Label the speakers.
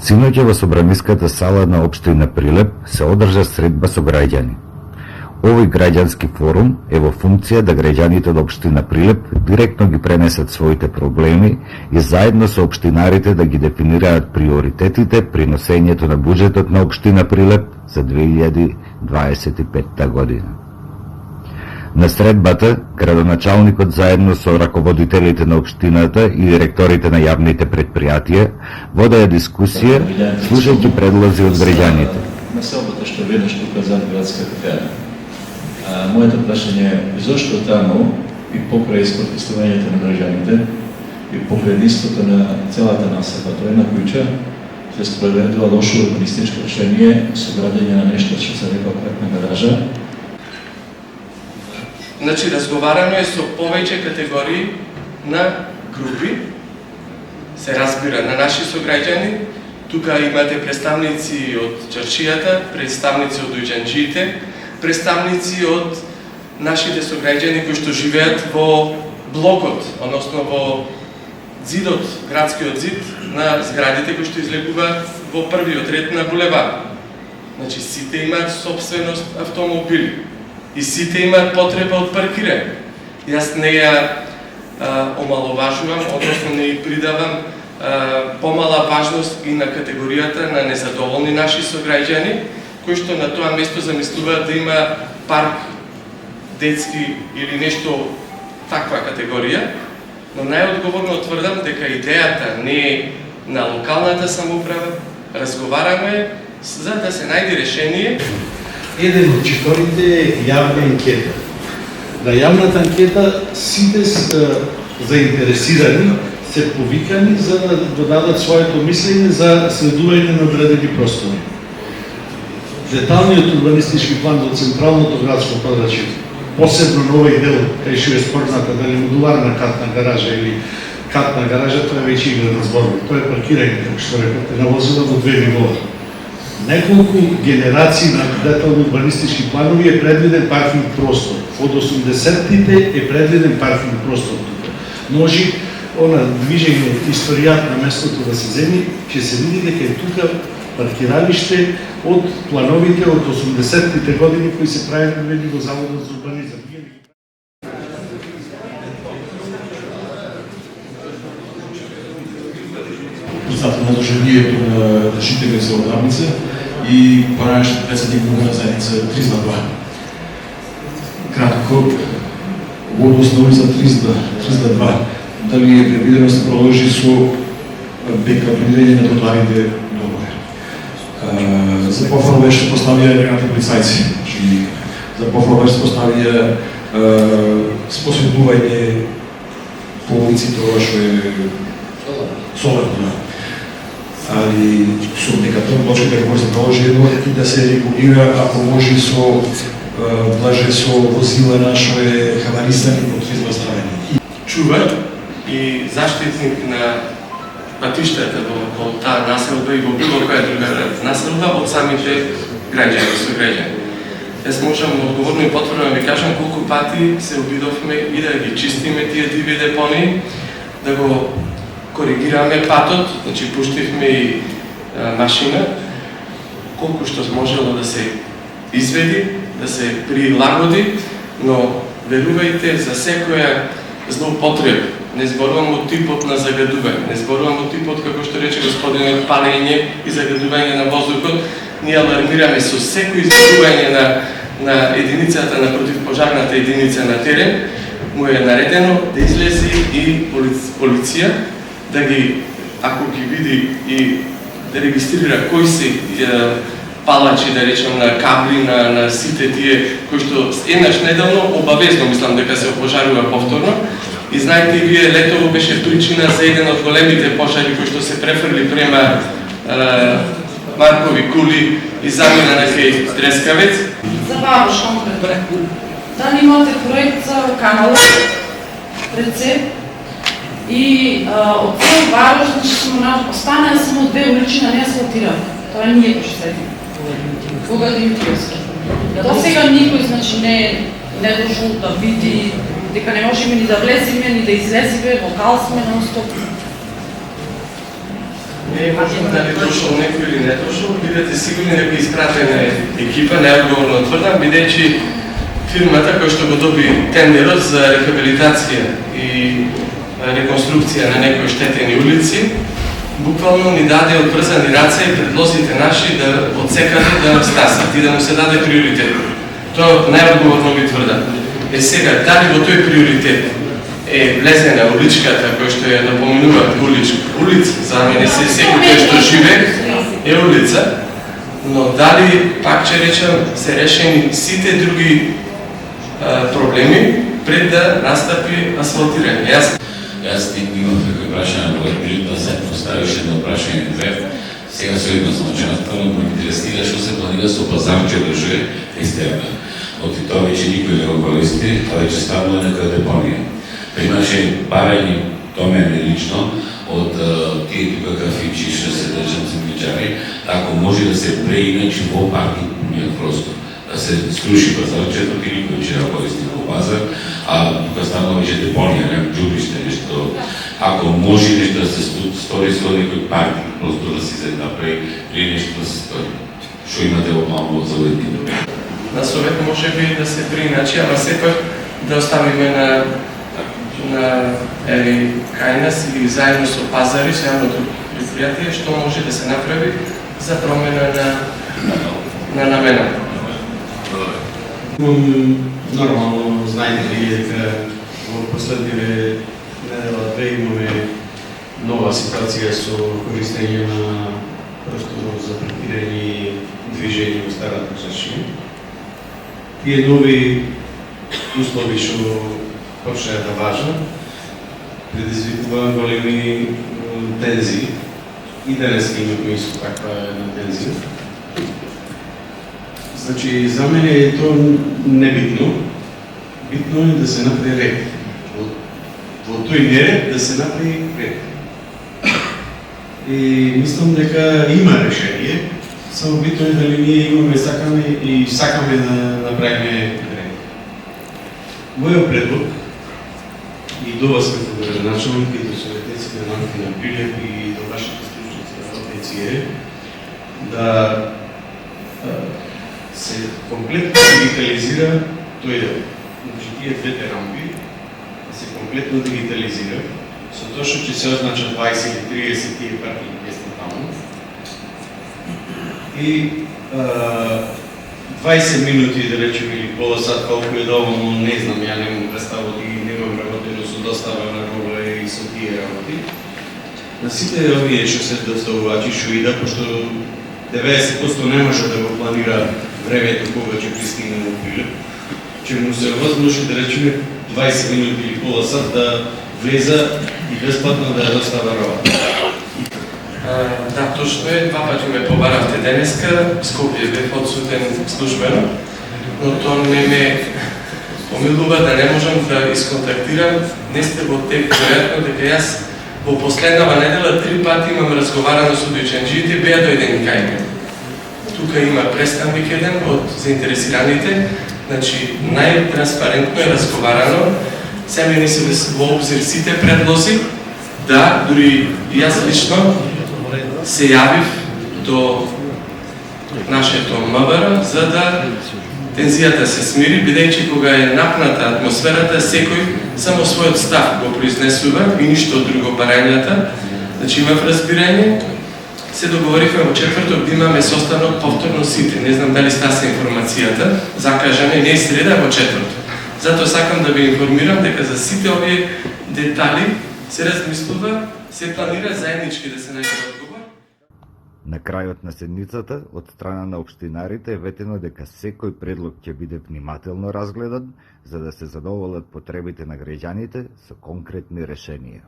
Speaker 1: Синоќа во собраниската сала на општина Прилеп се одржа средба со граѓани. Овој граѓански форум е во функција да граѓаните од општина Прилеп директно ги пренесат своите проблеми и заедно со општинарите да ги дефинираат приоритетите при носењето на буџетот на општина Прилеп за 2025 година. На средбата, градоначалникот заедно со раководителите на општината и директорите на јавните предпријатија водеа дискусија, слушајќи предлози од граѓаните.
Speaker 2: Населбата што веднаш тука зад градска кафеа. Моето прашање е зошто таму и покрај искористувањето на граѓаните и покрај нистото на целата населба, тоа е една куќа, се спроведува лошо урбанистичко решение со градење на нешто што се река пратна гаража.
Speaker 3: Значи, разговараме со повеќе категории на групи, се разбира, на наши сограѓани. Тука имате представници од чаршијата, представници од уџанџиите, представници од нашите сограѓани кои што живеат во блокот, односно во зидот, градскиот зид на зградите кои што излегуваат во првиот ред на булевар. Значи, сите имаат собственост автомобили. И сите имаат потреба од паркирање. Јас не ја омаловажувам, односно не ја придавам помала важност и на категоријата на незадоволни наши сограѓани, кои што на тоа место замислуваат да има парк детски или нешто таква категорија, но најодговорно тврдам дека идејата не е на локалната самоуправа, разговараме за да се најде решение.
Speaker 4: Еден од читовите е јавна анкета. На јавната анкета сите заинтересирани се повикани за да додадат своето мислење за следување на одредени простори. Деталниот урбанистички план за централното градско подрачје, посебно на овој дел кај што е спорната дали модуларна катна гаража или катна гаража, тоа веќе игра на зборови. Тоа е паркирање, како што рекате, на возила во две нивоа. Неколку генерации на детални урбанистички планови е предвиден паркинг простор. Од 80-тите е предвиден паркинг простор тука. Може она движење од историјат на местото да се земи, ќе се види дека е тука паркиралиште од плановите од 80-тите години кои се правени во Заводот за урбанизам.
Speaker 5: Председател на Сдруженијето на решители за Одрамница и поранешен председник на заедница 302. Кратко, во однос на улица 302, дали е предвидено да се продолжи со бекапинирање на тротоарите домове. За пофрла беше поставија регати полицајци, за пофрла беше поставија способување по улиците ова што е соларно. Али со дека тоа точка дека може да се проложи едно и да се регулира, ако може со блаже со возила на што е хаварисани под измазравање.
Speaker 3: Чува и заштитник на патиштата во таа населба и во било која друга населба од самите граѓани, сограѓани. Јас можам одговорно и потврдно да ви кажам колку пати се обидовме и да ги чистиме тие диви депонии, да го коригираме патот, значи пуштивме и машина, колку што можело да се изведи, да се прилагоди, но верувајте, за секоја злоупотреба, не зборувам од типот на загадување, не зборувам од типот, како што рече господинот, палење и загадување на воздухот, ние алармираме со секој изгубување на единицата, на противпожарната единица на терен, му е наредено да излези и полиција, да ги, ако ги види и да регистрира кои се палачи, да речем, на кабли, на сите тие, кои што еднаш неделно, обавезно мислам дека се опожарува повторно. И знаете и вие, летово беше причина за еден од големите пожари кои што се префрли према Маркови кули и замина на кај Дрескавец.
Speaker 6: За Варош конкретно. Да имате проект за канал пред се. И од цел Варош, значи останаа само две уличи не асфалтирани. Тоа не е пошседно. Кога Димитриевски. До сега никој значи не дошол да види дека не можеме ни да влеземе, ни да излеземе, локал сме на стоп.
Speaker 3: Не е важно дали дошол некој или не дошол, бидете сигурни дека испратена екипа, неодговорно тврдам, бидејќи фирмата која што го доби тендерот за рехабилитација и реконструкција на некои штетени улици, буквално ни даде одврзани раце и предлозите наши да одсекаде да стасат и да му се даде приоритет. Тоа најодговорно ви тврдам. Сега, дали во тој приоритет е влезена уличката која што ја напоменуваат улица, за мене секој кој што живе е улица, но дали, пак ќе речам, се решени сите други проблеми пред да настапи асфалтирање.
Speaker 7: Јас имам некој прашање, кога меѓутоа се поставише на прашање две. Сега се еднозначно, прво ме интересира што се планира со пазарче да жуе екстерна. Оти тоа веќе никој не го користи, а веќе ставува некоја депонија. Имаше барање до мене лично од тие тука кафичи што се држат сендвичари, ако може да се преиначи во паркингниот простор, да се струши пазарчето, и никој ќе го користи во пазар, а тука станува веќе депонија, нема џубиште, нешто. Ако може нешто да се стори со некој паркинг, просто да си се направи или нешто да се стори. Што имате во малку за уеднина?
Speaker 3: На совет може би да се прииначи, ама сепак да оставиме на кај нас или заедно со пазари, со јавното предпријатие, што може да се направи за промена на намената.
Speaker 8: Нормално, знаете ли дека во последниве недела-две имаме нова ситуација со користење на просторот за паркирање и движење во старата Чаршија. Тие нови услови што почнаа да важат, предизвикува големи тензии и денес имаме исто таква една тензија. Значи, за мене е тоа небитно. Битно е да се направи ред. Во тој неред да се направи ред. И мислам дека има решение, само битно е дали ние имаме сакаме да направиме ред. Мојот предлог и до вас како градоначалник и до советниците на Антина Прилеп и до вашите стручници работници е да се комплетно дигитализира тој дел. Значи, тие двете рампи да се комплетно дигитализира, со тоа што ќе се означат 20 или 30 тие паркинг места таму. И 20 минути, да речем, или пола сат, колку е доволно, не знам, ја немам представа и немам работено со достава на роба и со тие работи. На сите овие што се доставувачи, што ида, пошто 90% не може да го планира времето кога ќе пристигне во Прилеп, ќе му се возможи, да речеме, 20 минути или пола сат да влеза и бесплатно да ја достава роба.
Speaker 3: Да, точно е, два пати ме побаравте денеска, Скопје бев одсутен службено, но тоа не ме помилува да не можам да исконтактирам. Не сте во тек, веројатно дека јас во последнава недела 3 пати имам разговарано со дојчанџиите, беа дојдени кај мене. Тука има представник еден од заинтересираните, значи најтранспарентно е разговарано, семени се во обзир сите предлози, да, дури јас лично се јавив до нашето МВР за да тензијата се смири, бидејќи кога е напната атмосферата, секој само својот став го произнесува и ништо друго барањата. Значи имав разбирање, се договоривме во четврток да имаме состанок повторно сите. Не знам дали стаса информацијата, закажане не е среда, во четврток. Затоа сакам да ви информирам дека за сите овие детали се размислува, се планира заеднички да се најде одговор.
Speaker 1: На крајот на седницата, од страна на општинарите е ветено дека секој предлог ќе биде внимателно разгледан, за да се задоволат потребите на граѓаните со конкретни решенија.